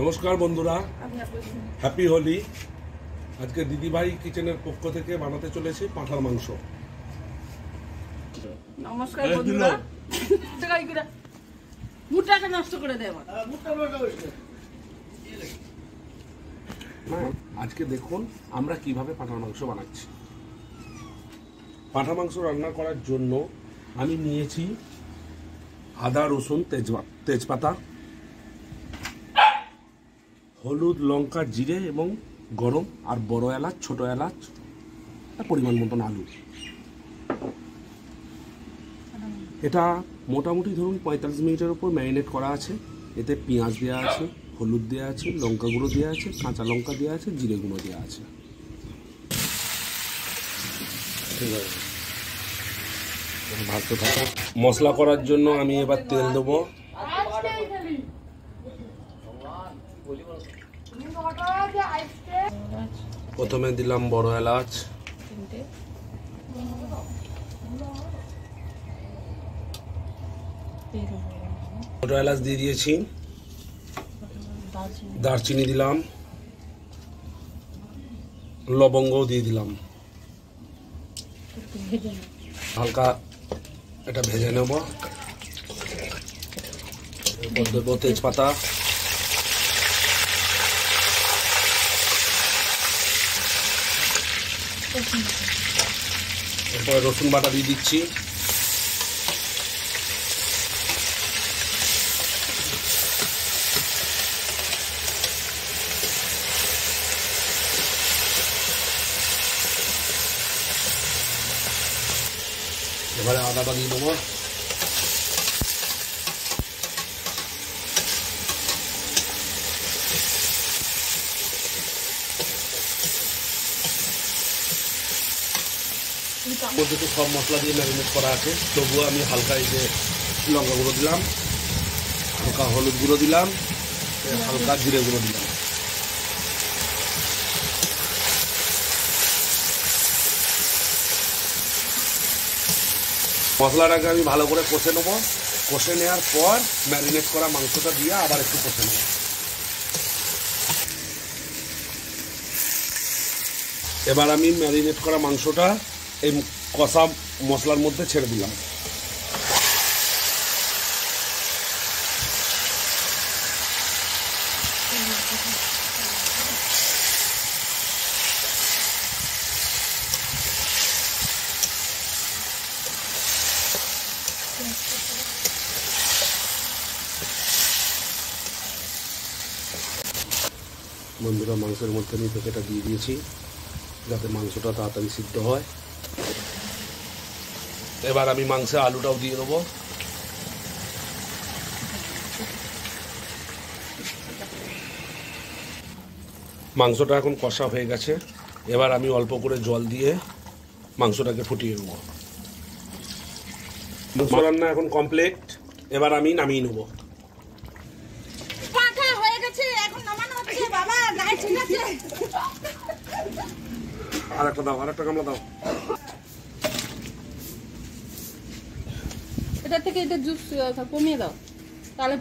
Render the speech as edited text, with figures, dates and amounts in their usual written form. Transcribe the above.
নমস্কার বন্ধুরা, হ্যাপি হোলি। আজকে দিদিভাই কিচেনের পক্ষ থেকে বানাতে চলেছি পাঁঠার মাংস। নমস্কার বন্ধুরা। মুটাটা নষ্ট করে দেয় আমার। আজকে দেখুন আমরা কিভাবে পাঁঠার মাংস বানাচ্ছি। পাঁঠা মাংস রান্না করার জন্য আমি নিয়েছি আদা, রসুন, তেজপাতা, হলুদ, লঙ্কা, জিরে এবং গরম আর বড় এলাচ, ছোট এলাচ, পরিমাণ মতন আলু। এটা মোটামুটি ধরুন 45 মিনিটের উপর ম্যারিনেট করা আছে। এতে পেঁয়াজ দেওয়া আছে, হলুদ দেওয়া আছে, লঙ্কা গুঁড়ো দেওয়া আছে, কাঁচা লঙ্কা দেওয়া আছে, জিরে গুঁড়ো দেওয়া আছে। ঠিক আছে, ভাজতে থাকা। মশলা করার জন্য আমি এবার তেল দেবো। প্রথমে দিলাম বড় এলাচ, ছোট এলাচ দিয়ে দিয়েছি, দারচিনি দিলাম, লবঙ্গও দিয়ে দিলাম। হালকা এটা ভেজে নেব। এরপর দেবো তেজপাতা, এরপর রসুন বাটা দিয়ে দিচ্ছি। এবারে আদাটা দিয়ে দেবো। মধ্যে তো সব মশলা দিয়ে ম্যারিনেট করা আছে, তবুও আমি হালকা এই যে লঙ্কা গুঁড়ো দিলাম, হালকা হলুদ গুঁড়ো দিলাম, হালকা জিরে গুঁড়ো দিলাম। মশলাটাকে আমি ভালো করে কষে নেবো। কষে নেওয়ার পর ম্যারিনেট করা মাংসটা দিয়ে আবার একটু কষে নেব। এবার আমি ম্যারিনেট করা মাংসটা এই কষা মশলার মধ্যে ছেড়ে দিলাম। বন্ধুরা, মাংসের মধ্যে আমি পেঁপেটা দিয়ে দিয়েছি যাতে মাংসটা তাড়াতাড়ি সিদ্ধ হয়। এবার আমি মাংসে আলুটাও দিয়ে দেবো। মাংসটা এখন কষা হয়ে গেছে। এবার আমি অল্প করে জল দিয়ে মাংসটাকে ফুটিয়ে নেব। মাংস রান্না এখন কমপ্লিট। এবার আমি নামিয়ে নেব। আরেকটা দাও, আরেকটা গামলা দাও। এটা থেকে এটা জুস কমিয়ে দাও তাহলে